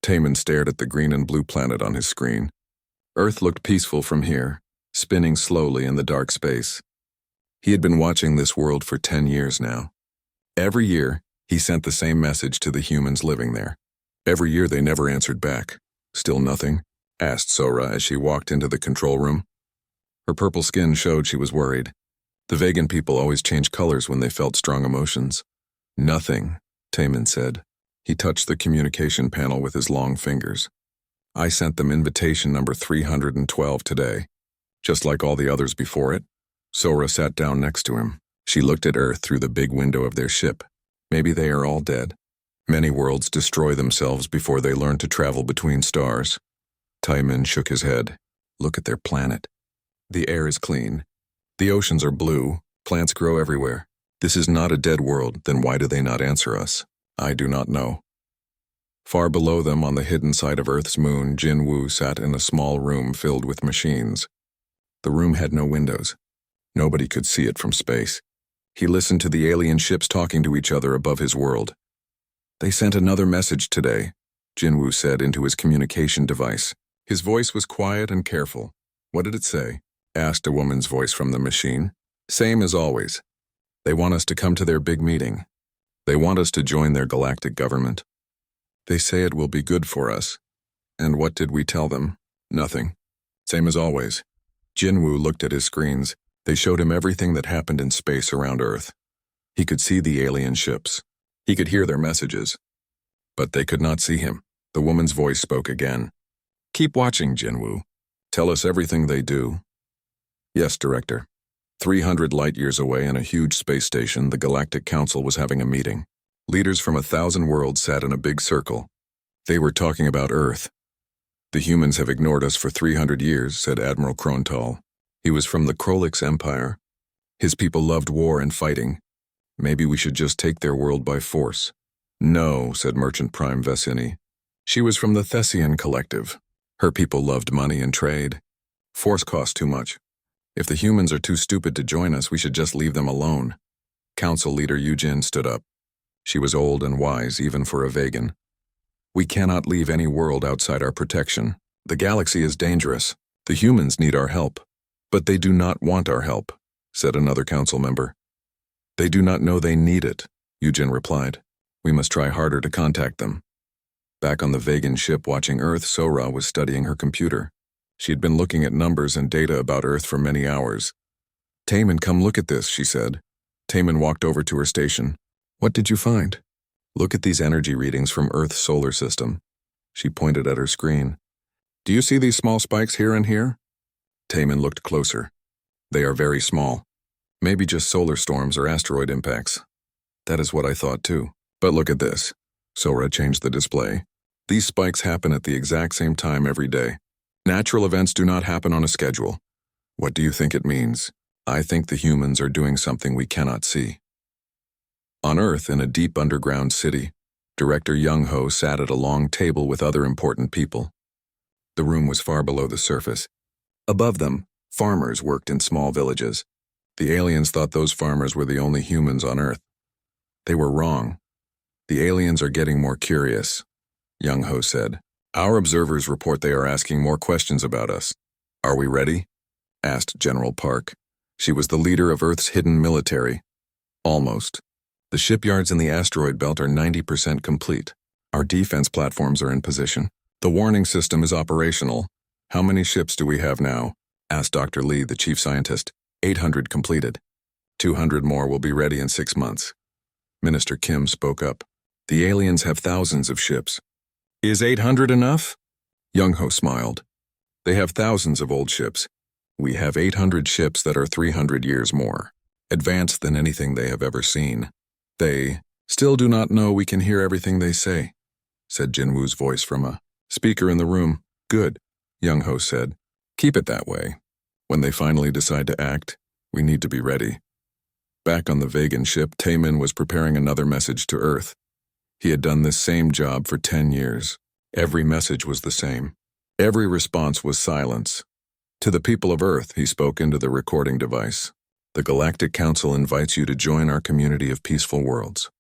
Taman stared at the green and blue planet on his screen. Earth looked peaceful from here, spinning slowly in the dark space. He had been watching this world for 10 years now. Every year, he sent the same message to the humans living there. Every year they never answered back. Still nothing? Asked Sora as she walked into the control room. Her purple skin showed she was worried. The vegan people always change colors when they felt strong emotions. Nothing, Taman said. He touched the communication panel with his long fingers. I sent them invitation number 312 today, just like all the others before it. Sora sat down next to him. She looked at Earth through the big window of their ship. Maybe they are all dead. Many worlds destroy themselves before they learn to travel between stars. Taman shook his head. Look at their planet. The air is clean. The oceans are blue. Plants grow everywhere. This is not a dead world, then why do they not answer us? I do not know. Far below them on the hidden side of Earth's moon, Jinwoo sat in a small room filled with machines. The room had no windows. Nobody could see it from space. He listened to the alien ships talking to each other above his world. They sent another message today, Jinwoo said into his communication device. His voice was quiet and careful. What did it say? Asked a woman's voice from the machine. Same as always. They want us to come to their big meeting. They want us to join their galactic government. They say it will be good for us. And what did we tell them? Nothing. Same as always. Jinwoo looked at his screens. They showed him everything that happened in space around Earth. He could see the alien ships. He could hear their messages. But they could not see him. The woman's voice spoke again. Keep watching, Jinwoo. Tell us everything they do. Yes, Director. 300 light-years away in a huge space station, the Galactic Council was having a meeting. Leaders from 1,000 worlds sat in a big circle. They were talking about Earth. The humans have ignored us for 300 years, said Admiral Krontal. He was from the Krolix Empire. His people loved war and fighting. Maybe we should just take their world by force. No, said Merchant Prime Vesini. She was from the Thessian Collective. Her people loved money and trade. Force cost too much. If the humans are too stupid to join us, we should just leave them alone. Council leader Yujin stood up. She was old and wise, even for a vegan. We cannot leave any world outside our protection. The galaxy is dangerous. The humans need our help. But they do not want our help, said another council member. They do not know they need it, Yujin replied. We must try harder to contact them. Back on the vegan ship watching Earth, Sora was studying her computer. She had been looking at numbers and data about Earth for many hours. Taman, come look at this, she said. Taman walked over to her station. What did you find? Look at these energy readings from Earth's solar system. She pointed at her screen. Do you see these small spikes here and here? Taman looked closer. They are very small. Maybe just solar storms or asteroid impacts. That is what I thought too. But look at this. Sora changed the display. These spikes happen at the exact same time every day. Natural events do not happen on a schedule. What do you think it means? I think the humans are doing something we cannot see. On Earth, in a deep underground city, Director Young-ho sat at a long table with other important people. The room was far below the surface. Above them, farmers worked in small villages. The aliens thought those farmers were the only humans on Earth. They were wrong. The aliens are getting more curious, Young-ho said. Our observers report they are asking more questions about us. Are we ready? Asked General Park. She was the leader of Earth's hidden military. Almost. The shipyards in the asteroid belt are 90% complete. Our defense platforms are in position. The warning system is operational. How many ships do we have now? Asked Dr. Lee, the chief scientist. 800 completed. 200 more will be ready in 6 months. Minister Kim spoke up. The aliens have thousands of ships. Is 800 enough? Young-ho smiled. They have thousands of old ships. We have 800 ships that are 300 years more, advanced than anything they have ever seen. They still do not know we can hear everything they say, said Jinwoo's voice from a speaker in the room. Good, Young-ho said. Keep it that way. When they finally decide to act, we need to be ready. Back on the vegan ship, Taman was preparing another message to Earth. He had done this same job for 10 years. Every message was the same. Every response was silence. To the people of Earth, he spoke into the recording device. The Galactic Council invites you to join our community of peaceful worlds.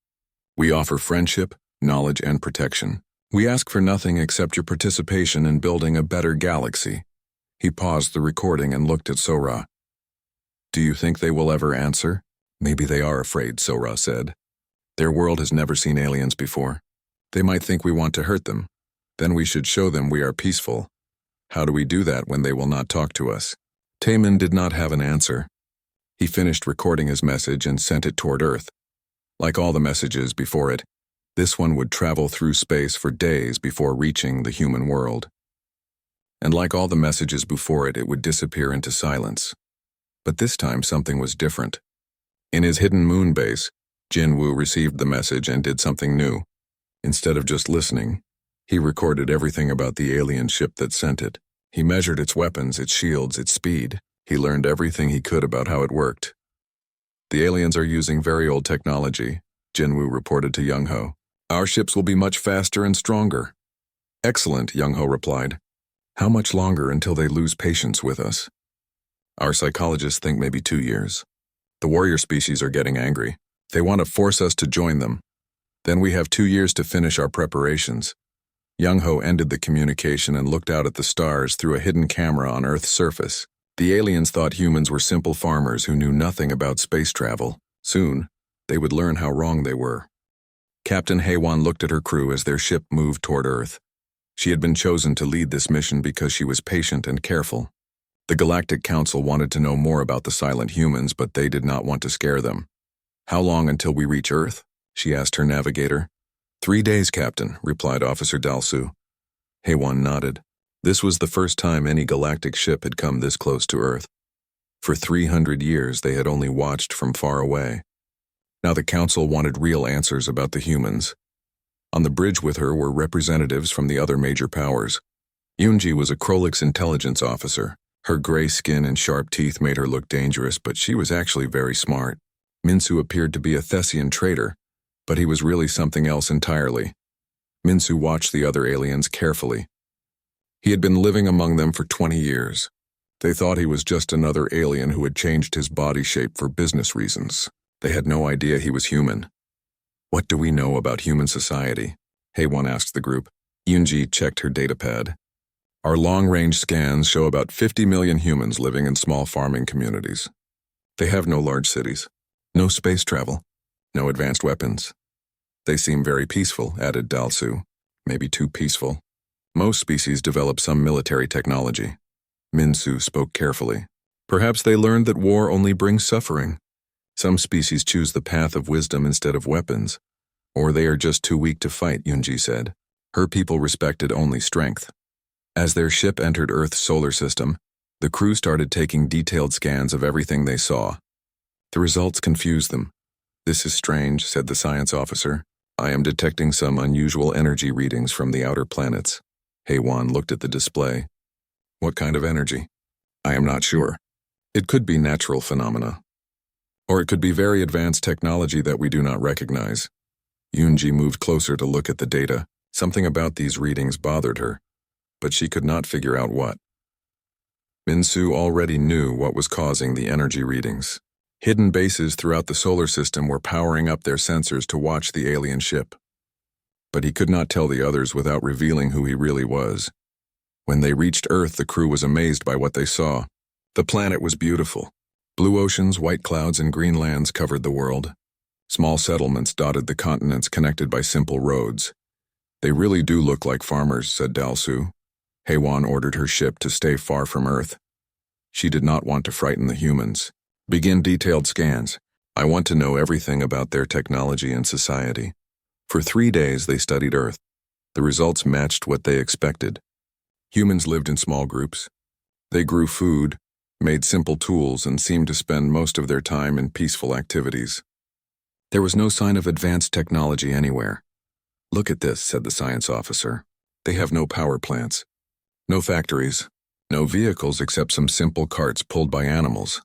We offer friendship, knowledge, and protection. We ask for nothing except your participation in building a better galaxy. He paused the recording and looked at Sora. Do you think they will ever answer? Maybe they are afraid, Sora said. Their world has never seen aliens before. They might think we want to hurt them. Then we should show them we are peaceful. How do we do that when they will not talk to us? Taman did not have an answer. He finished recording his message and sent it toward Earth. Like all the messages before it, this one would travel through space for days before reaching the human world. And like all the messages before it, it would disappear into silence. But this time something was different. In his hidden moon base, Jinwoo received the message and did something new. Instead of just listening, he recorded everything about the alien ship that sent it. He measured its weapons, its shields, its speed. He learned everything he could about how it worked. The aliens are using very old technology, Jinwoo reported to Young-ho. Our ships will be much faster and stronger. Excellent, Young-ho replied. How much longer until they lose patience with us? Our psychologists think maybe 2 years. The warrior species are getting angry. They want to force us to join them. Then we have 2 years to finish our preparations. Young-ho ended the communication and looked out at the stars through a hidden camera on Earth's surface. The aliens thought humans were simple farmers who knew nothing about space travel. Soon, they would learn how wrong they were. Captain Haewon looked at her crew as their ship moved toward Earth. She had been chosen to lead this mission because she was patient and careful. The Galactic Council wanted to know more about the silent humans, but they did not want to scare them. How long until we reach Earth? She asked her navigator. 3 days, Captain, replied Officer Dalsu. Haewon nodded. This was the first time any galactic ship had come this close to Earth. For 300 years, they had only watched from far away. Now the Council wanted real answers about the humans. On the bridge with her were representatives from the other major powers. Yoonji was a Krolix intelligence officer. Her gray skin and sharp teeth made her look dangerous, but she was actually very smart. Minsu appeared to be a Thessian traitor, but he was really something else entirely. Minsu watched the other aliens carefully. He had been living among them for 20 years. They thought he was just another alien who had changed his body shape for business reasons. They had no idea he was human. What do we know about human society? Haewon asked the group. Yoonji checked her datapad. Our long-range scans show about 50 million humans living in small farming communities. They have no large cities, no space travel, no advanced weapons. They seem very peaceful, added Dalsu. Maybe too peaceful. Most species develop some military technology. Minsu spoke carefully. Perhaps they learned that war only brings suffering. Some species choose the path of wisdom instead of weapons. Or they are just too weak to fight, Yoonji said. Her people respected only strength. As their ship entered Earth's solar system, the crew started taking detailed scans of everything they saw. The results confused them. This is strange, said the science officer. I am detecting some unusual energy readings from the outer planets. Haewon looked at the display. What kind of energy? I am not sure. It could be natural phenomena. Or it could be very advanced technology that we do not recognize. Yoonji moved closer to look at the data. Something about these readings bothered her, but she could not figure out what. Minsu already knew what was causing the energy readings. Hidden bases throughout the solar system were powering up their sensors to watch the alien ship. But he could not tell the others without revealing who he really was. When they reached Earth, the crew was amazed by what they saw. The planet was beautiful. Blue oceans, white clouds, and green lands covered the world. Small settlements dotted the continents connected by simple roads. They really do look like farmers, said Dalsu. Haewon ordered her ship to stay far from Earth. She did not want to frighten the humans. Begin detailed scans. I want to know everything about their technology and society. For 3 days, they studied Earth. The results matched what they expected. Humans lived in small groups. They grew food, made simple tools, and seemed to spend most of their time in peaceful activities. There was no sign of advanced technology anywhere. Look at this, said the science officer. They have no power plants, no factories, no vehicles except some simple carts pulled by animals.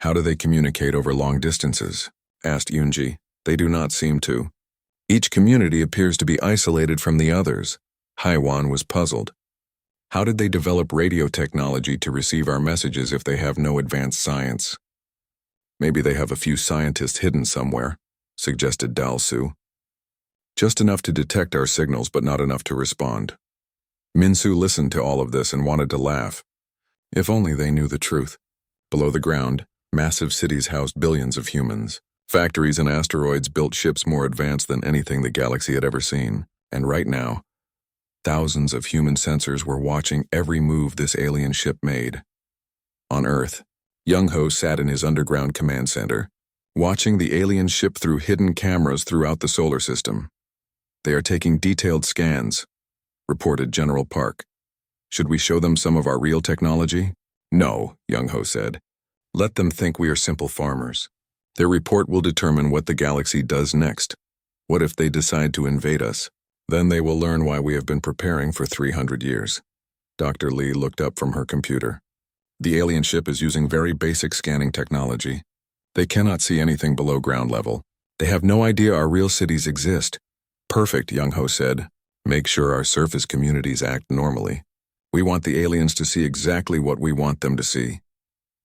How do they communicate over long distances? Asked Yoonji. They do not seem to. Each community appears to be isolated from the others. Haewon was puzzled. How did they develop radio technology to receive our messages if they have no advanced science? Maybe they have a few scientists hidden somewhere, suggested Dalsu. Just enough to detect our signals, but not enough to respond. Minsu listened to all of this and wanted to laugh. If only they knew the truth. Below the ground, massive cities housed billions of humans. Factories and asteroids built ships more advanced than anything the galaxy had ever seen. And right now, thousands of human sensors were watching every move this alien ship made. On Earth, Young-Ho sat in his underground command center, watching the alien ship through hidden cameras throughout the solar system. They are taking detailed scans, reported General Park. Should we show them some of our real technology? No, Young-Ho said. Let them think we are simple farmers. Their report will determine what the galaxy does next. What if they decide to invade us? Then they will learn why we have been preparing for 300 years. Dr. Lee looked up from her computer. The alien ship is using very basic scanning technology. They cannot see anything below ground level. They have no idea our real cities exist. Perfect, Young-Ho said. Make sure our surface communities act normally. We want the aliens to see exactly what we want them to see.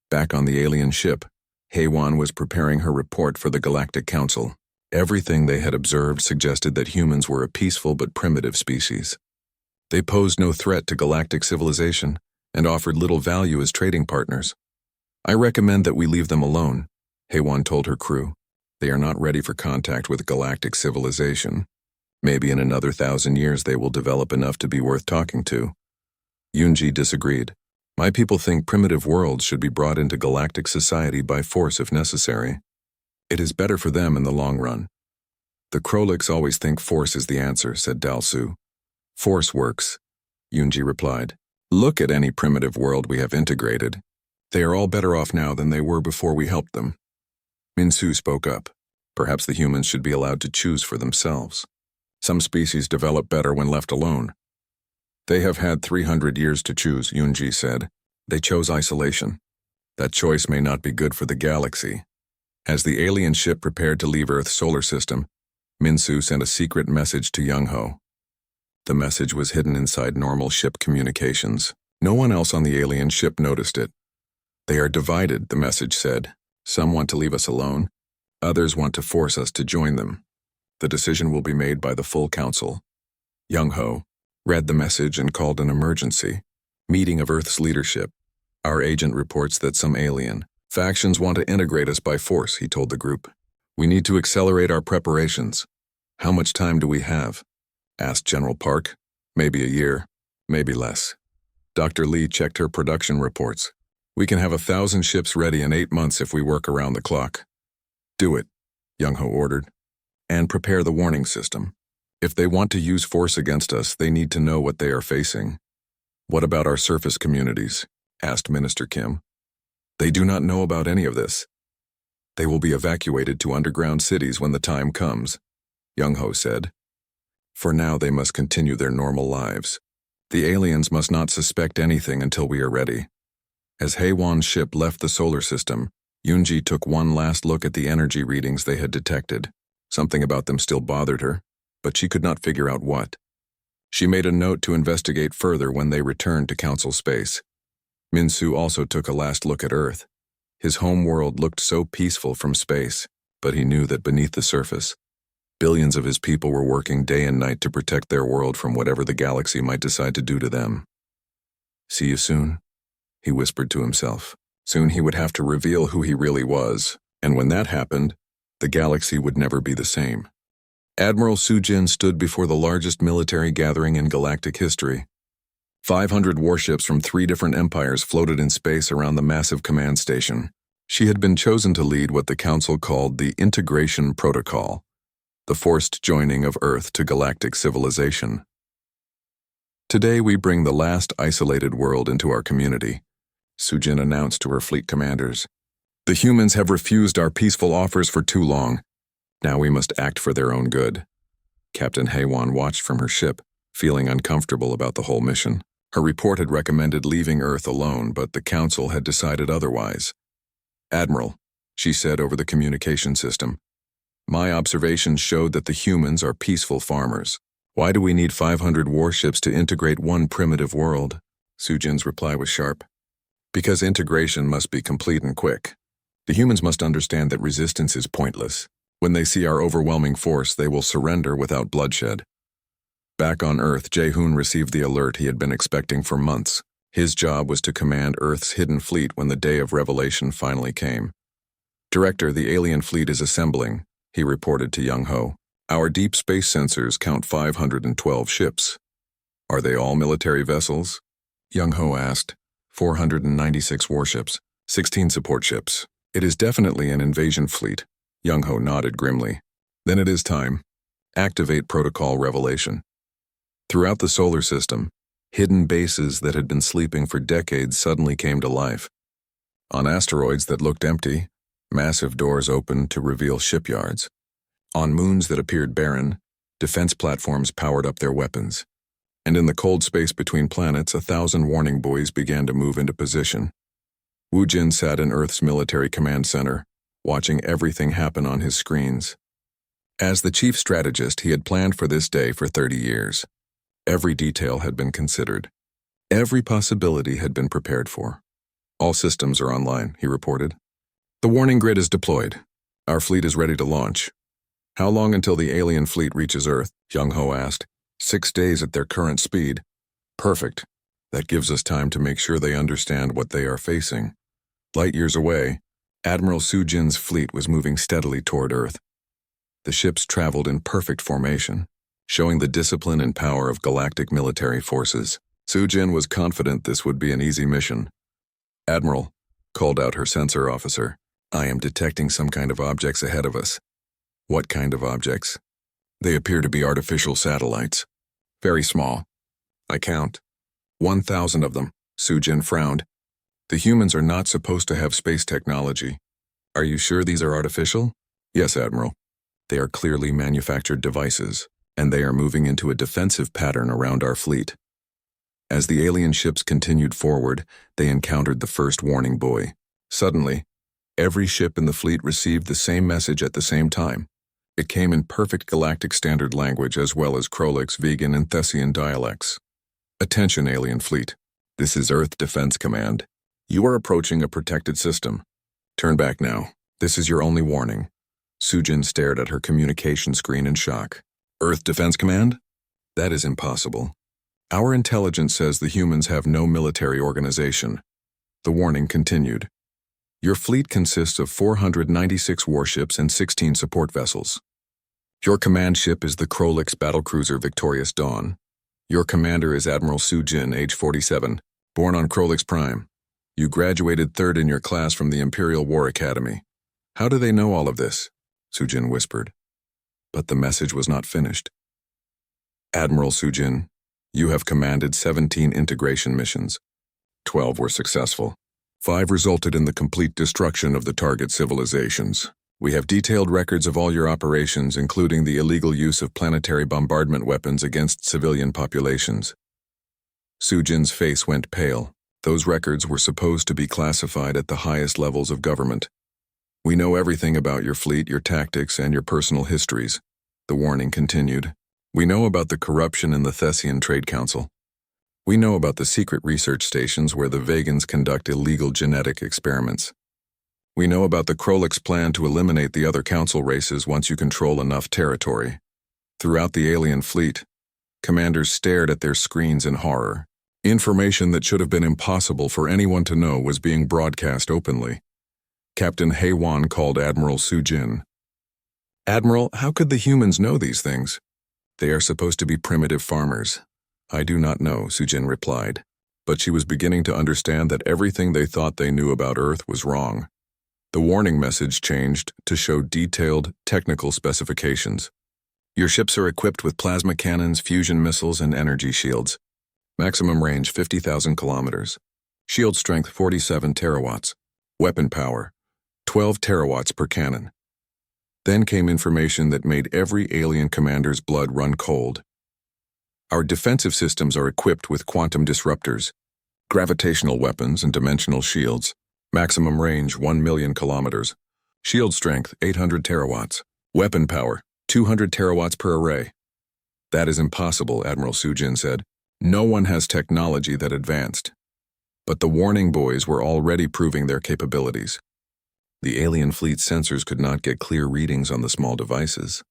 Back on the alien ship, Heywan was preparing her report for the Galactic Council. Everything they had observed suggested that humans were a peaceful but primitive species. They posed no threat to galactic civilization and offered little value as trading partners. I recommend that we leave them alone, Heywan told her crew. They are not ready for contact with galactic civilization. Maybe in another 1,000 years they will develop enough to be worth talking to. Yunji disagreed. My people think primitive worlds should be brought into galactic society by force if necessary. It is better for them in the long run. The Krolix always think force is the answer, said Dalsu. Force works, Yunji replied. Look at any primitive world we have integrated. They are all better off now than they were before we helped them. Minsu spoke up. Perhaps the humans should be allowed to choose for themselves. Some species develop better when left alone. They have had 300 years to choose, Yunji said. They chose isolation. That choice may not be good for the galaxy. As the alien ship prepared to leave Earth's solar system, Minsu sent a secret message to Young-Ho. The message was hidden inside normal ship communications. No one else on the alien ship noticed it. They are divided, the message said. Some want to leave us alone. Others want to force us to join them. The decision will be made by the full council. Young-Ho read the message and called an emergency. Meeting of Earth's leadership. Our agent reports that some alien factions want to integrate us by force, he told the group. We need to accelerate our preparations. How much time do we have? Asked General Park. Maybe a year, maybe less. Dr. Lee checked her production reports. We can have 1,000 ships ready in 8 months if we work around the clock. Do it, Young-Ho ordered. And prepare the warning system. If they want to use force against us, they need to know what they are facing. What about our surface communities? Asked Minister Kim. They do not know about any of this. They will be evacuated to underground cities when the time comes, Young-Ho said. For now, they must continue their normal lives. The aliens must not suspect anything until we are ready. As Heywan's ship left the solar system, Yunji took one last look at the energy readings they had detected. Something about them still bothered her, but she could not figure out what. She made a note to investigate further when they returned to Council space. Minsu also took a last look at Earth. His home world looked so peaceful from space, but he knew that beneath the surface, billions of his people were working day and night to protect their world from whatever the galaxy might decide to do to them. See you soon, he whispered to himself. Soon he would have to reveal who he really was, and when that happened, the galaxy would never be the same. Admiral Sujin stood before the largest military gathering in galactic history. 500 warships from 3 different empires floated in space around the massive command station. She had been chosen to lead what the Council called the Integration Protocol, the forced joining of Earth to galactic civilization. Today we bring the last isolated world into our community, Sujin announced to her fleet commanders. The humans have refused our peaceful offers for too long. Now we must act for their own good. Captain Heywan watched from her ship, feeling uncomfortable about the whole mission. Her report had recommended leaving Earth alone, but the Council had decided otherwise. Admiral, she said over the communication system, my observations showed that the humans are peaceful farmers. Why do we need 500 warships to integrate one primitive world? Sujin's reply was sharp. Because integration must be complete and quick. The humans must understand that resistance is pointless. When they see our overwhelming force, they will surrender without bloodshed. Back on Earth, Jae-hoon received the alert he had been expecting for months. His job was to command Earth's hidden fleet when the day of revelation finally came. "Director, the alien fleet is assembling," he reported to Young-ho. "Our deep space sensors count 512 ships. Are they all military vessels?" Young-ho asked. 496 warships, 16 support ships. "It is definitely an invasion fleet." Young-ho nodded grimly. "Then it is time. Activate Protocol Revelation." Throughout the solar system, hidden bases that had been sleeping for decades suddenly came to life. On asteroids that looked empty, massive doors opened to reveal shipyards. On moons that appeared barren, defense platforms powered up their weapons. And in the cold space between planets, 1,000 warning buoys began to move into position. Woo Jin sat in Earth's military command center, watching everything happen on his screens. As the chief strategist, he had planned for this day for 30 years. Every detail had been considered. Every possibility had been prepared for. "All systems are online," he reported. "The warning grid is deployed. Our fleet is ready to launch." "How long until the alien fleet reaches Earth?" Young-ho asked. 6 days at their current speed." "Perfect. That gives us time to make sure they understand what they are facing." Light years away, Admiral Soo-jin's fleet was moving steadily toward Earth. The ships traveled in perfect formation, showing the discipline and power of galactic military forces. Soo-jin was confident this would be an easy mission. "Admiral," called out her sensor officer, "I am detecting some kind of objects ahead of us." "What kind of objects?" "They appear to be artificial satellites. Very small. I count 1,000 of them." Soo-jin frowned. "The humans are not supposed to have space technology. Are you sure these are artificial?" "Yes, Admiral. They are clearly manufactured devices, and they are moving into a defensive pattern around our fleet." As the alien ships continued forward, they encountered the first warning buoy. Suddenly, every ship in the fleet received the same message at the same time. It came in perfect galactic standard language as well as Krolix, Vegan, and Thessian dialects. "Attention, alien fleet. This is Earth Defense Command. You are approaching a protected system. Turn back now. This is your only warning." Soo-jin stared at her communication screen in shock. "Earth Defense Command? That is impossible. Our intelligence says the humans have no military organization." The warning continued. "Your fleet consists of 496 warships and 16 support vessels. Your command ship is the Krolix battlecruiser Victorious Dawn. Your commander is Admiral Soo-jin, age 47, born on Krolix Prime. You graduated 3rd in your class from the Imperial War Academy." "How do they know all of this?" Soo-jin whispered. But the message was not finished. "Admiral Soo-jin, you have commanded 17 integration missions. 12 were successful. 5 resulted in the complete destruction of the target civilizations. We have detailed records of all your operations, including the illegal use of planetary bombardment weapons against civilian populations." Soo-jin's face went pale. Those records were supposed to be classified at the highest levels of government. "We know everything about your fleet, your tactics, and your personal histories," the warning continued. "We know about the corruption in the Thessian Trade Council. We know about the secret research stations where the Vegans conduct illegal genetic experiments. We know about the Krolix plan to eliminate the other council races once you control enough territory." Throughout the alien fleet, commanders stared at their screens in horror. Information that should have been impossible for anyone to know was being broadcast openly. Captain Hae-won called Admiral Soo-jin. "Admiral, how could the humans know these things?" "They are supposed to be primitive farmers." "I do not know," Soo-jin replied, but she was beginning to understand that everything they thought they knew about Earth was wrong. The warning message changed to show detailed, technical specifications. "Your ships are equipped with plasma cannons, fusion missiles, and energy shields. Maximum range 50,000 kilometers. Shield strength 47 terawatts. Weapon power 12 terawatts per cannon." Then came information that made every alien commander's blood run cold. "Our defensive systems are equipped with quantum disruptors, gravitational weapons, and dimensional shields. Maximum range 1 million kilometers. Shield strength 800 terawatts. Weapon power 200 terawatts per array." "That is impossible," Admiral Soo-jin said. "No one has technology that advanced." But the warning buoys were already proving their capabilities. The alien fleet's sensors could not get clear readings on the small devices.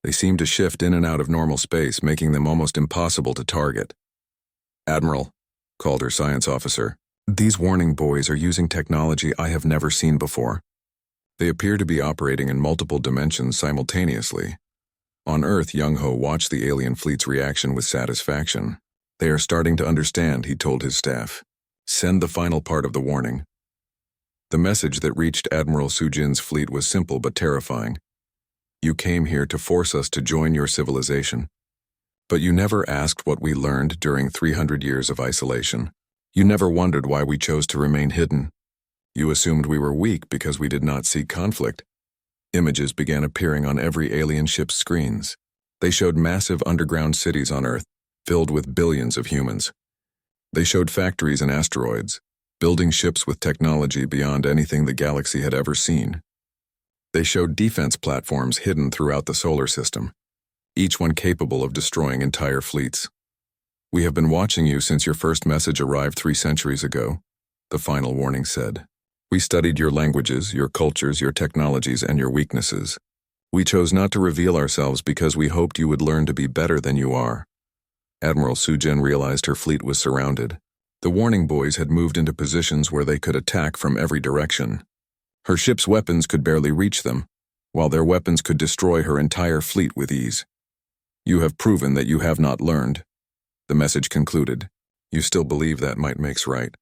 They seemed to shift in and out of normal space, making them almost impossible to target. "Admiral," called her science officer, "these warning buoys are using technology I have never seen before. They appear to be operating in multiple dimensions simultaneously." On Earth, Young-Ho watched the alien fleet's reaction with satisfaction. "They are starting to understand," he told his staff. "Send the final part of the warning." The message that reached Admiral Sujin's fleet was simple but terrifying. "You came here to force us to join your civilization. But you never asked what we learned during 300 years of isolation. You never wondered why we chose to remain hidden. You assumed we were weak because we did not seek conflict." Images began appearing on every alien ship's screens. They showed massive underground cities on Earth, filled with billions of humans. They showed factories and asteroids, building ships with technology beyond anything the galaxy had ever seen. They showed defense platforms hidden throughout the solar system, each one capable of destroying entire fleets. "We have been watching you since your first message arrived 3 centuries ago," the final warning said. "We studied your languages, your cultures, your technologies, and your weaknesses. We chose not to reveal ourselves because we hoped you would learn to be better than you are." Admiral Sujin realized her fleet was surrounded. The warning buoys had moved into positions where they could attack from every direction. Her ship's weapons could barely reach them, while their weapons could destroy her entire fleet with ease. "You have proven that you have not learned," the message concluded. "You still believe that might makes right.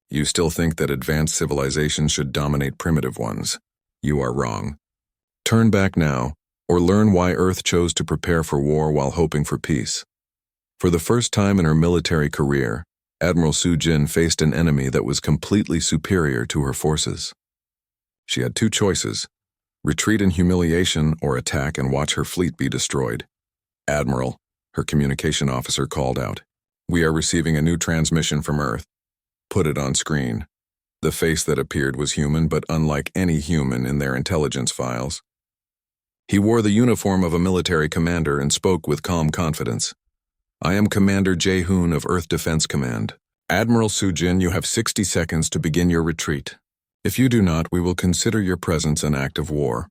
You still think that advanced civilizations should dominate primitive ones. You are wrong. Turn back now, or learn why Earth chose to prepare for war while hoping for peace." For the first time in her military career, Admiral Sujin faced an enemy that was completely superior to her forces. She had 2 choices: retreat in humiliation or attack and watch her fleet be destroyed. "Admiral," her communication officer called out, "we are receiving a new transmission from Earth." "Put it on screen." The face that appeared was human, but unlike any human in their intelligence files. He wore the uniform of a military commander and spoke with calm confidence. "I am Commander Jae-hoon of Earth Defense Command. Admiral Sujin, you have 60 seconds to begin your retreat. If you do not, we will consider your presence an act of war."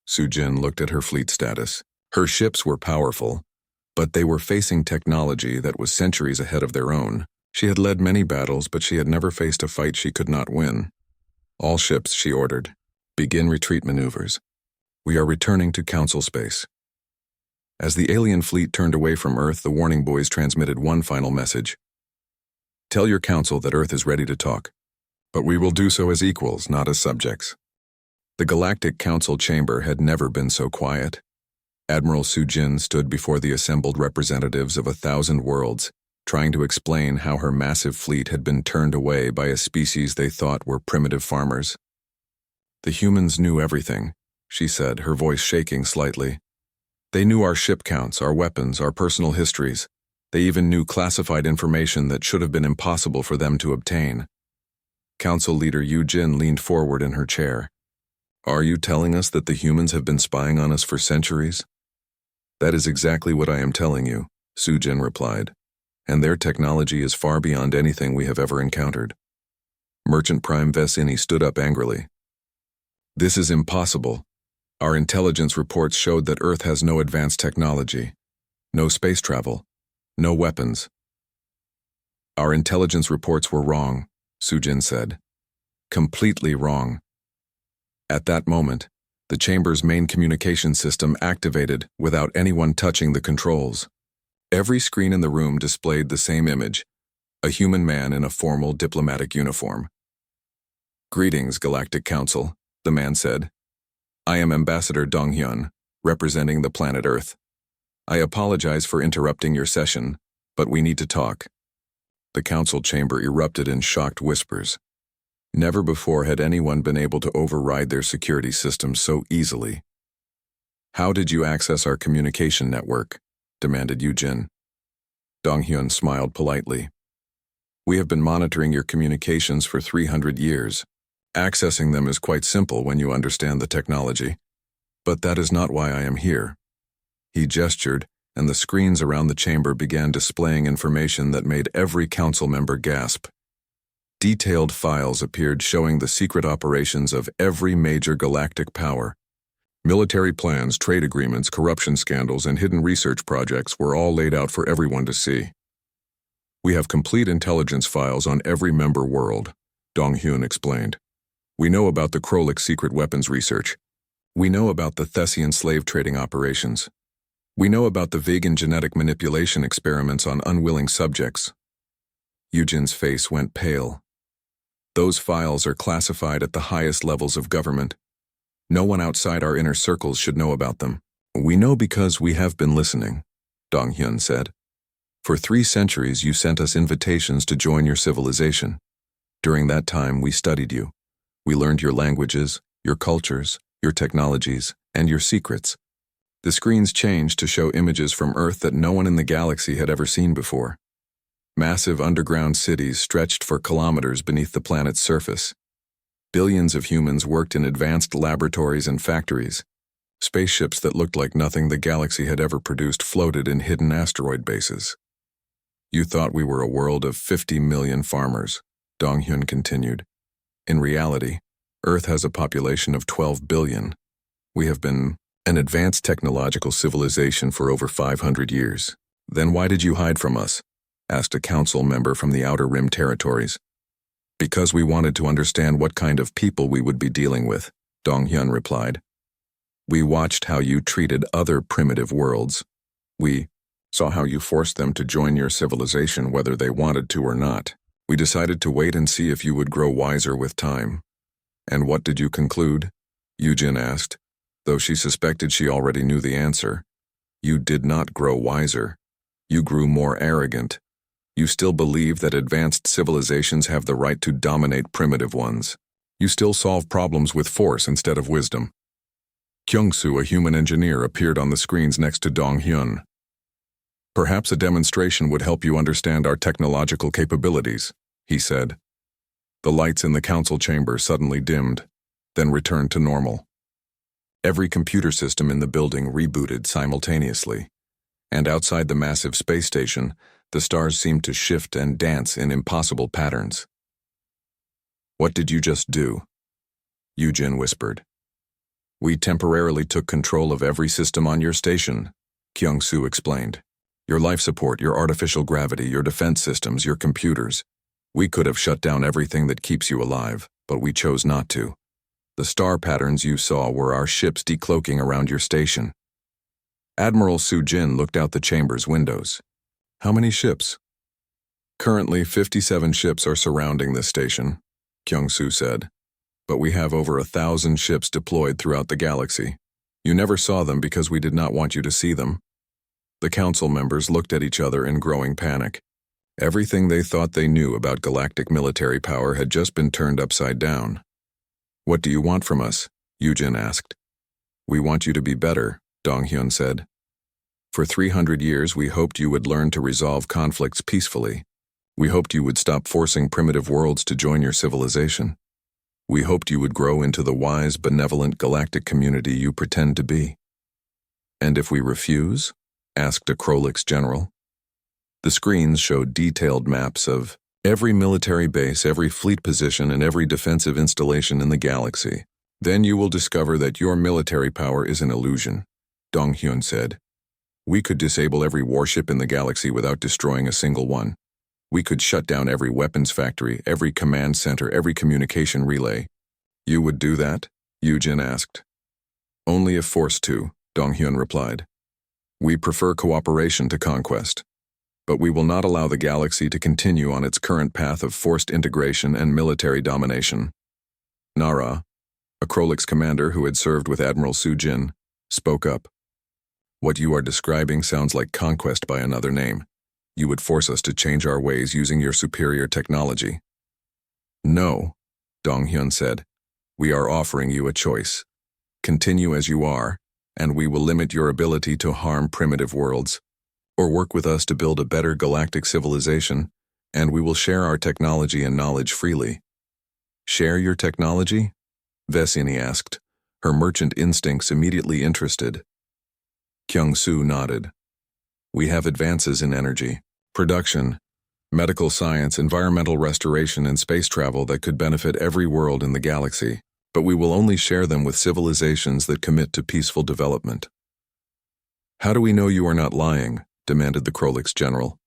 Sujin looked at her fleet status. Her ships were powerful, but they were facing technology that was centuries ahead of their own. She had led many battles, but she had never faced a fight she could not win. "All ships," she ordered, "begin retreat maneuvers. We are returning to Council space." As the alien fleet turned away from Earth, the warning buoys transmitted one final message. "Tell your council that Earth is ready to talk, but we will do so as equals, not as subjects." The Galactic Council chamber had never been so quiet. Admiral Sujin stood before the assembled representatives of 1,000 worlds, trying to explain how her massive fleet had been turned away by a species they thought were primitive farmers. "The humans knew everything," she said, her voice shaking slightly. "They knew our ship counts, our weapons, our personal histories. They even knew classified information that should have been impossible for them to obtain." Council leader Yu Jin leaned forward in her chair. "Are you telling us that the humans have been spying on us for centuries?" "That is exactly what I am telling you," Sujin replied. "And their technology is far beyond anything we have ever encountered." Merchant Prime Vesini stood up angrily. "This is impossible. Our intelligence reports showed that Earth has no advanced technology, no space travel, no weapons." "Our intelligence reports were wrong," Sujin said. "Completely wrong." At that moment, the chamber's main communication system activated without anyone touching the controls. Every screen in the room displayed the same image, a human man in a formal diplomatic uniform. "Greetings, Galactic Council," the man said. "I am Ambassador Donghyun, representing the planet Earth. I apologize for interrupting your session, but we need to talk." The council chamber erupted in shocked whispers. Never before had anyone been able to override their security systems so easily. "How did you access our communication network?" demanded Yujin. Donghyun smiled politely. "We have been monitoring your communications for 300 years. Accessing them is quite simple when you understand the technology. But that is not why I am here." He gestured, and the screens around the chamber began displaying information that made every council member gasp. Detailed files appeared showing the secret operations of every major galactic power. Military plans, trade agreements, corruption scandals, and hidden research projects were all laid out for everyone to see. We have complete intelligence files on every member world, Dong-hyun explained. We know about the Krolik secret weapons research. We know about the Thessian slave trading operations. We know about the vegan genetic manipulation experiments on unwilling subjects. Yujin's face went pale. Those files are classified at the highest levels of government. No one outside our inner circles should know about them. We know because we have been listening, Dong-hyun said. For 3 centuries you sent us invitations to join your civilization. During that time we studied you. We learned your languages, your cultures, your technologies, and your secrets. The screens changed to show images from Earth that no one in the galaxy had ever seen before. Massive underground cities stretched for kilometers beneath the planet's surface. Billions of humans worked in advanced laboratories and factories. Spaceships that looked like nothing the galaxy had ever produced floated in hidden asteroid bases. You thought we were a world of 50 million farmers, Dong-hyun continued. In reality, Earth has a population of 12 billion. We have been an advanced technological civilization for over 500 years. Then why did you hide from us? Asked a council member from the Outer Rim territories. Because we wanted to understand what kind of people we would be dealing with, Dong-hyun replied. We watched how you treated other primitive worlds. We saw how you forced them to join your civilization whether they wanted to or not. We decided to wait and see if you would grow wiser with time. And what did you conclude? Yujin asked, though she suspected she already knew the answer. You did not grow wiser. You grew more arrogant. You still believe that advanced civilizations have the right to dominate primitive ones. You still solve problems with force instead of wisdom. Kyung-soo, a human engineer, appeared on the screens next to Dong-hyun. Perhaps a demonstration would help you understand our technological capabilities, he said. The lights in the council chamber suddenly dimmed, then returned to normal. Every computer system in the building rebooted simultaneously, and outside the massive space station, the stars seemed to shift and dance in impossible patterns. What did you just do? Yujin whispered. We temporarily took control of every system on your station, Kyung-soo explained. Your life support, your artificial gravity, your defense systems, your computers. We could have shut down everything that keeps you alive, but we chose not to. The star patterns you saw were our ships decloaking around your station. Admiral Soo-jin looked out the chamber's windows. How many ships? Currently, 57 ships are surrounding this station, Kyung-soo said. But we have over 1,000 ships deployed throughout the galaxy. You never saw them because we did not want you to see them. The council members looked at each other in growing panic. Everything they thought they knew about galactic military power had just been turned upside down. What do you want from us? Yujin asked. We want you to be better, Dong-hyun said. For 300 years we hoped you would learn to resolve conflicts peacefully. We hoped you would stop forcing primitive worlds to join your civilization. We hoped you would grow into the wise, benevolent galactic community you pretend to be. And if we refuse? Asked a Krolik's general. The screens showed detailed maps of every military base, every fleet position, and every defensive installation in the galaxy. Then you will discover that your military power is an illusion, Dong-hyun said. We could disable every warship in the galaxy without destroying a single one. We could shut down every weapons factory, every command center, every communication relay. You would do that? Yujin asked. Only if forced to, Dong-hyun replied. We prefer cooperation to conquest. But we will not allow the galaxy to continue on its current path of forced integration and military domination. Nara, a Krolik's commander who had served with Admiral Soo-jin, spoke up. What you are describing sounds like conquest by another name. You would force us to change our ways using your superior technology. No, Dong-hyun said. We are offering you a choice. Continue as you are, and we will limit your ability to harm primitive worlds. Or work with us to build a better galactic civilization, and we will share our technology and knowledge freely. Share your technology? Vesini asked, her merchant instincts immediately interested. Kyung-soo nodded. We have advances in energy, production, medical science, environmental restoration, and space travel that could benefit every world in the galaxy, but we will only share them with civilizations that commit to peaceful development. How do we know you are not lying? Demanded the Krolix general.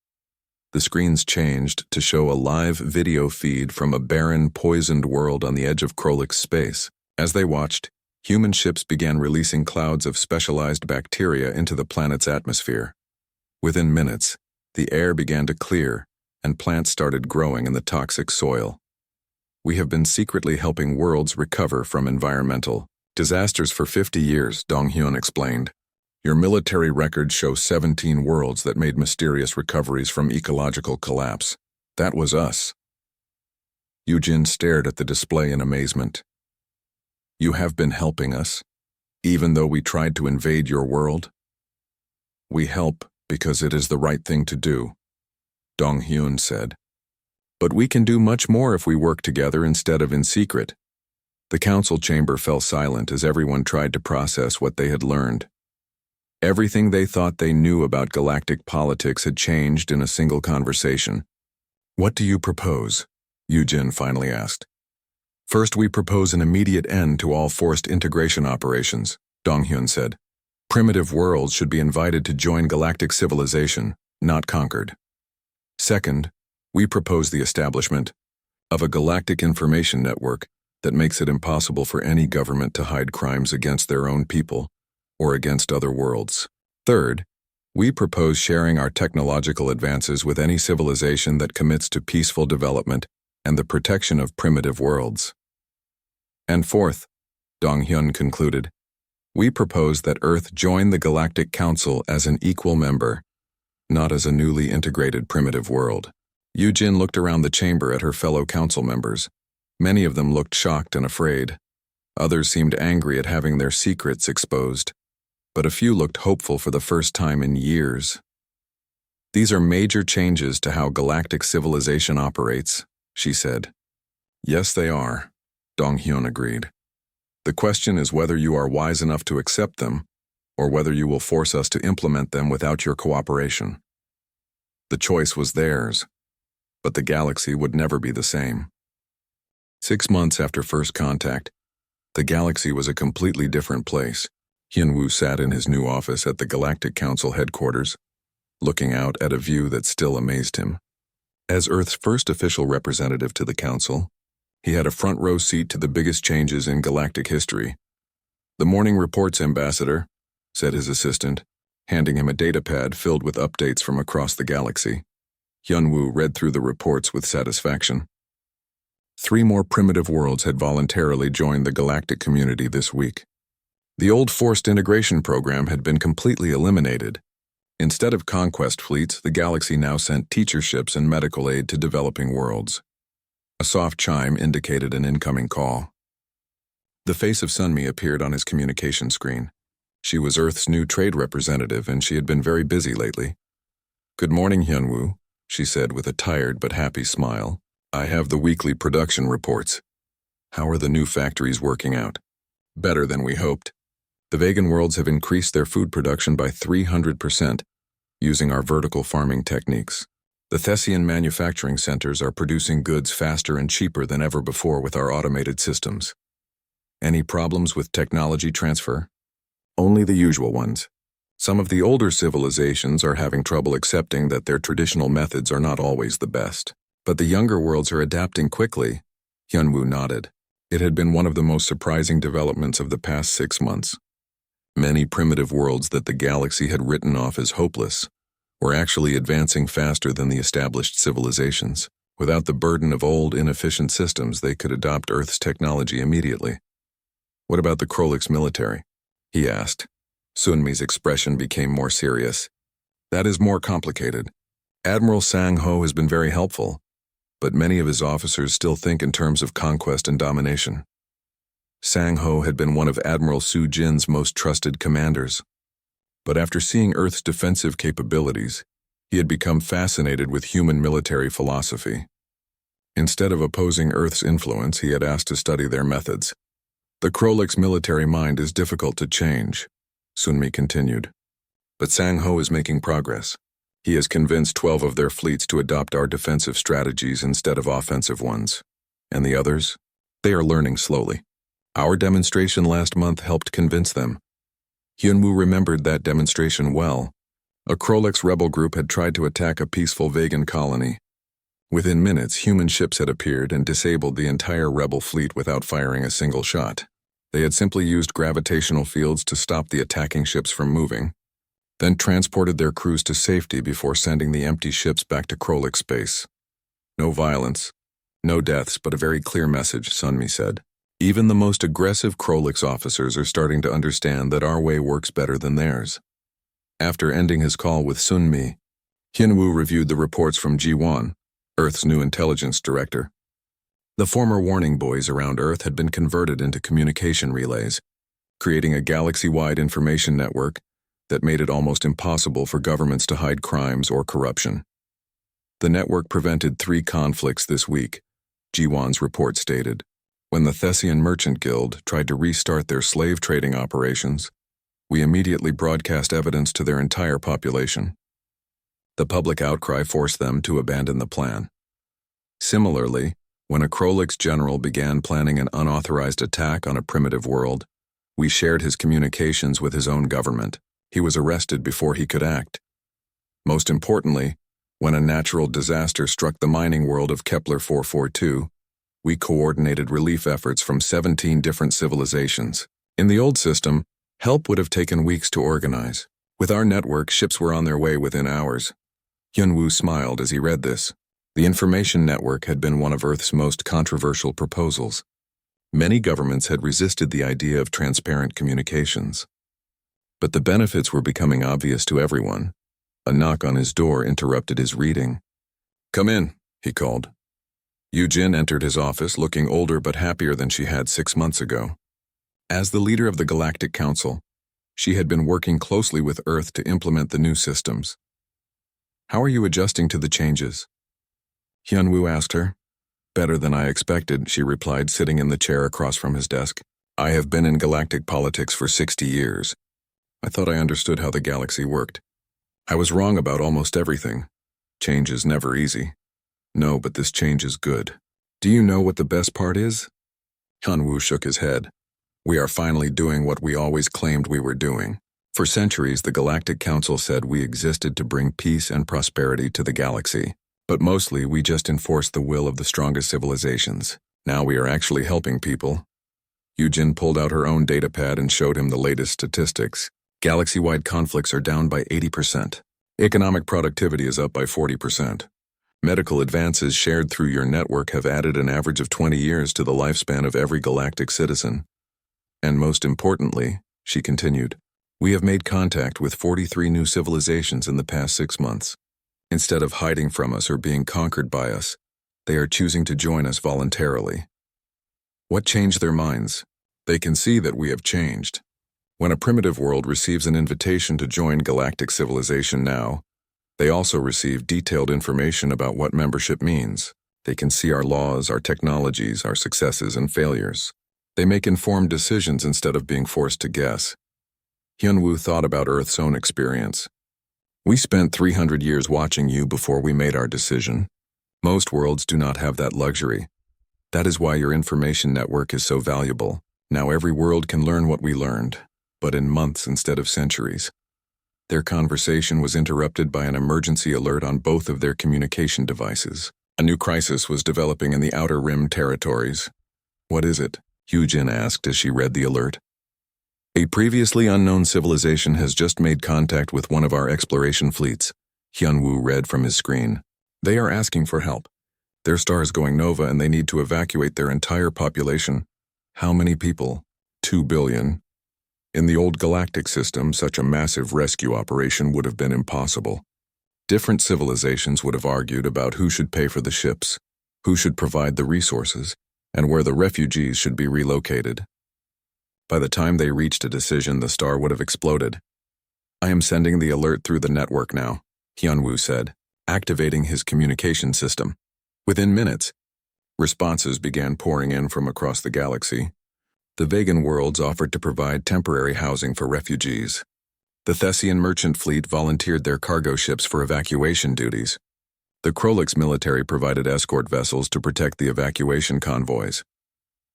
The screens changed to show a live video feed from a barren, poisoned world on the edge of Krolix space. As they watched, human ships began releasing clouds of specialized bacteria into the planet's atmosphere. Within minutes, the air began to clear, and plants started growing in the toxic soil. We have been secretly helping worlds recover from environmental disasters for 50 years, Dong-hyun explained. Your military records show 17 worlds that made mysterious recoveries from ecological collapse. That was us. Yujin stared at the display in amazement. You have been helping us, even though we tried to invade your world? We help because it is the right thing to do, Dong-hyun said. But we can do much more if we work together instead of in secret. The council chamber fell silent as everyone tried to process what they had learned. Everything they thought they knew about galactic politics had changed in a single conversation. What do you propose? Yujin finally asked. First, we propose an immediate end to all forced integration operations, Dong-hyun said. Primitive worlds should be invited to join galactic civilization, not conquered. Second, we propose the establishment of a galactic information network that makes it impossible for any government to hide crimes against their own people or against other worlds. Third, we propose sharing our technological advances with any civilization that commits to peaceful development and the protection of primitive worlds. And fourth, Dong-hyun concluded, we propose that Earth join the Galactic Council as an equal member, not as a newly integrated primitive world. Yujin looked around the chamber at her fellow council members. Many of them looked shocked and afraid. Others seemed angry at having their secrets exposed, but a few looked hopeful for the first time in years. These are major changes to how galactic civilization operates, she said. Yes, they are, Dong-hyun agreed. The question is whether you are wise enough to accept them, or whether you will force us to implement them without your cooperation. The choice was theirs, but the galaxy would never be the same. 6 months after first contact, the galaxy was a completely different place. Hyunwoo sat in his new office at the Galactic Council headquarters, looking out at a view that still amazed him. As Earth's first official representative to the Council, he had a front row seat to the biggest changes in galactic history. The morning reports, Ambassador, said his assistant, handing him a datapad filled with updates from across the galaxy. Hyunwoo read through the reports with satisfaction. 3 more primitive worlds had voluntarily joined the galactic community this week. The old forced integration program had been completely eliminated. Instead of conquest fleets, the galaxy now sent teacher ships and medical aid to developing worlds. A soft chime indicated an incoming call. The face of Sunmi appeared on his communication screen. She was Earth's new trade representative, and she had been very busy lately. Good morning, Hyunwoo, she said with a tired but happy smile. I have the weekly production reports. How are the new factories working out? Better than we hoped. The vegan worlds have increased their food production by 300% using our vertical farming techniques. The Thessian manufacturing centers are producing goods faster and cheaper than ever before with our automated systems. Any problems with technology transfer? Only the usual ones. Some of the older civilizations are having trouble accepting that their traditional methods are not always the best. But the younger worlds are adapting quickly. Hyunwoo nodded. It had been one of the most surprising developments of the past 6 months. Many primitive worlds that the galaxy had written off as hopeless were actually advancing faster than the established civilizations. Without the burden of old, inefficient systems, they could adopt Earth's technology immediately. What about the Krolix military? He asked. Sunmi's expression became more serious. That is more complicated. Admiral Sang-ho has been very helpful, but many of his officers still think in terms of conquest and domination. Sang-ho had been one of Admiral Su-jin's most trusted commanders. But after seeing Earth's defensive capabilities, he had become fascinated with human military philosophy. Instead of opposing Earth's influence, he had asked to study their methods. The Krolix military mind is difficult to change, Sunmi continued. But Sang-ho is making progress. He has convinced 12 of their fleets to adopt our defensive strategies instead of offensive ones. And the others? They are learning slowly. Our demonstration last month helped convince them. Hyunwoo remembered that demonstration well. A Krolix rebel group had tried to attack a peaceful Vegan colony. Within minutes, human ships had appeared and disabled the entire rebel fleet without firing a single shot. They had simply used gravitational fields to stop the attacking ships from moving, then transported their crews to safety before sending the empty ships back to Krolix space. No violence, no deaths, but a very clear message, Sunmi said. Even the most aggressive Krolix officers are starting to understand that our way works better than theirs. After ending his call with Sunmi, Hyunwoo reviewed the reports from Ji-won, Earth's new intelligence director. The former warning buoys around Earth had been converted into communication relays, creating a galaxy-wide information network that made it almost impossible for governments to hide crimes or corruption. The network prevented 3 conflicts this week, Ji-won's report stated. When the Thessian Merchant Guild tried to restart their slave trading operations, we immediately broadcast evidence to their entire population. The public outcry forced them to abandon the plan. Similarly, when a Krolix general began planning an unauthorized attack on a primitive world, we shared his communications with his own government. He was arrested before he could act. Most importantly, when a natural disaster struck the mining world of Kepler 442, we coordinated relief efforts from 17 different civilizations. In the old system, help would have taken weeks to organize. With our network, ships were on their way within hours. Hyunwoo smiled as he read this. The information network had been one of Earth's most controversial proposals. Many governments had resisted the idea of transparent communications. But the benefits were becoming obvious to everyone. A knock on his door interrupted his reading. "Come in," he called. Yoo-jin entered his office looking older but happier than she had 6 months ago. As the leader of the Galactic Council, she had been working closely with Earth to implement the new systems. "How are you adjusting to the changes?" Hyunwoo asked her. "Better than I expected," she replied, sitting in the chair across from his desk. "I have been in galactic politics for 60 years. I thought I understood how the galaxy worked. I was wrong about almost everything. Change is never easy. No, but this change is good. Do you know what the best part is?" Hyunwoo shook his head. "We are finally doing what we always claimed we were doing. For centuries, the Galactic Council said we existed to bring peace and prosperity to the galaxy. But mostly, we just enforced the will of the strongest civilizations. Now we are actually helping people." Yoo-jin pulled out her own datapad and showed him the latest statistics. Galaxy-wide conflicts are down by 80%. Economic productivity is up by 40%. Medical advances shared through your network have added an average of 20 years to the lifespan of every galactic citizen. And most importantly, she continued, we have made contact with 43 new civilizations in the past 6 months. Instead of hiding from us or being conquered by us, they are choosing to join us voluntarily. What changed their minds? They can see that we have changed. When a primitive world receives an invitation to join galactic civilization now, they also receive detailed information about what membership means. They can see our laws, our technologies, our successes and failures. They make informed decisions instead of being forced to guess. Hyunwoo thought about Earth's own experience. We spent 300 years watching you before we made our decision. Most worlds do not have that luxury. That is why your information network is so valuable. Now every world can learn what we learned, but in months instead of centuries. Their conversation was interrupted by an emergency alert on both of their communication devices. A new crisis was developing in the Outer Rim territories. What is it? Yoo-jin asked as she read the alert. A previously unknown civilization has just made contact with one of our exploration fleets, Hyunwoo read from his screen. They are asking for help. Their star is going nova and they need to evacuate their entire population. How many people? 2 billion. In the old galactic system, such a massive rescue operation would have been impossible. Different civilizations would have argued about who should pay for the ships, who should provide the resources, and where the refugees should be relocated. By the time they reached a decision, the star would have exploded. I am sending the alert through the network now, Hyunwoo said, activating his communication system. Within minutes, responses began pouring in from across the galaxy. The Vegan worlds offered to provide temporary housing for refugees. The Thessian merchant fleet volunteered their cargo ships for evacuation duties. The Krolix military provided escort vessels to protect the evacuation convoys.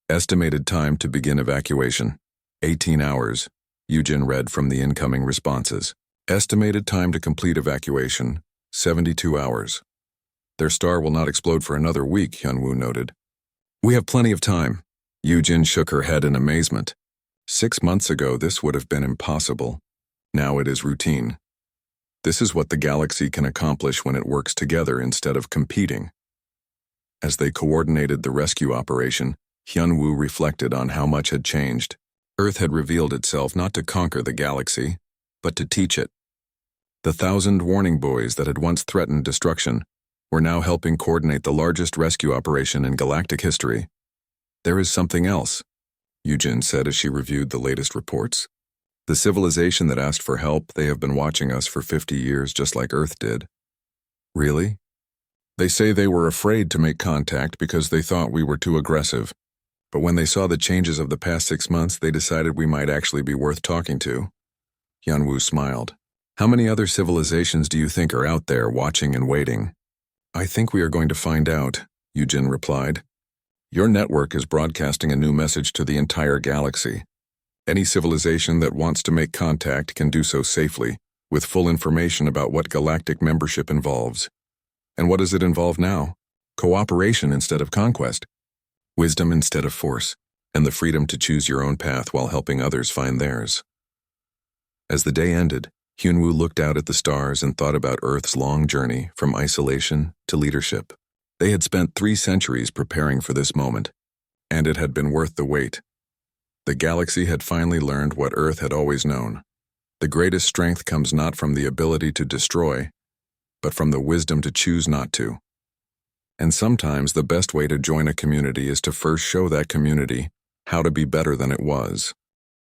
Estimated time to begin evacuation, 18 hours, Eugen read from the incoming responses. Estimated time to complete evacuation, 72 hours. Their star will not explode for another week, Hyunwoo noted. We have plenty of time. Eugen shook her head in amazement. 6 months ago, this would have been impossible. Now it is routine. This is what the galaxy can accomplish when it works together instead of competing. As they coordinated the rescue operation, Hyunwoo reflected on how much had changed. Earth had revealed itself not to conquer the galaxy, but to teach it. The 1,000 warning buoys that had once threatened destruction were now helping coordinate the largest rescue operation in galactic history. There is something else, Eugen said as she reviewed the latest reports. The civilization that asked for help, they have been watching us for 50 years just like Earth did. Really? They say they were afraid to make contact because they thought we were too aggressive. But when they saw the changes of the past 6 months, they decided we might actually be worth talking to. Hyunwoo smiled. How many other civilizations do you think are out there watching and waiting? I think we are going to find out, Eugen replied. Your network is broadcasting a new message to the entire galaxy. Any civilization that wants to make contact can do so safely, with full information about what galactic membership involves. And what does it involve now? Cooperation instead of conquest. Wisdom instead of force, and the freedom to choose your own path while helping others find theirs. As the day ended, Hyunwoo looked out at the stars and thought about Earth's long journey from isolation to leadership. They had spent 3 centuries preparing for this moment, and it had been worth the wait. The galaxy had finally learned what Earth had always known. The greatest strength comes not from the ability to destroy, but from the wisdom to choose not to. And sometimes the best way to join a community is to first show that community how to be better than it was.